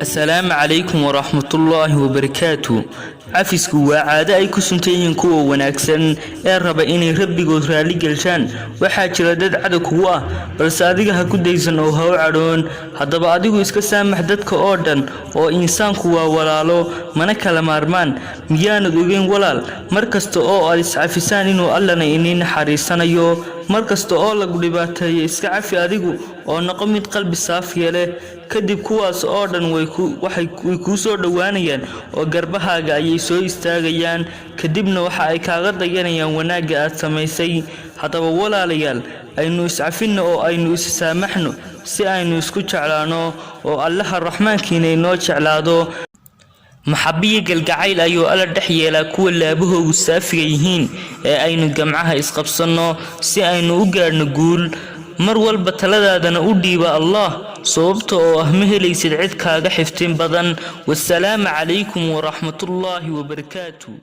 السلام عليكم ورحمة الله وبركاته. عفسكو وعادة أي كسنتين كوا وناكسن رب إني ربي قد رالي جلشان وحاجة داد عدكوا بس أديها كديسن أو هو عرون هذا بعديكو إسكسام محددك أردن أو إنسان كوا ولالو منك لمارمان ميان دوجين ولال مركز أو أليس عفسان إنه ألنا إني حريصنا يو مركز أو لقلبات إسكعفي أديكو أو نقمة قلب صافية له kadib kuwaas oo dhan way ku soo dhawaanayaan oo garbahaaga ayay soo istaagayaan kadibna waxa ay kaaga dayanayaan wanaaga aad samaysay hadaba walaalayaal aynu iscafino oo aynu issaamaxno si aynu isku jeclaano oo Allaha Raxmaankiina inoo jeclaado maxabiye galgacayl ayuu alla dhaxyeela kuwa laabahoodu saafiga yihiin ee aynu gamcaha isqabsano si aynu u gaarno guul mar walba taladaadana u dhiiba Allah sababta oo ah ma helaysid cid kaaga xiftin badan. Wassalaamu calaykum wa rahmatullaahi wa barakaatuh.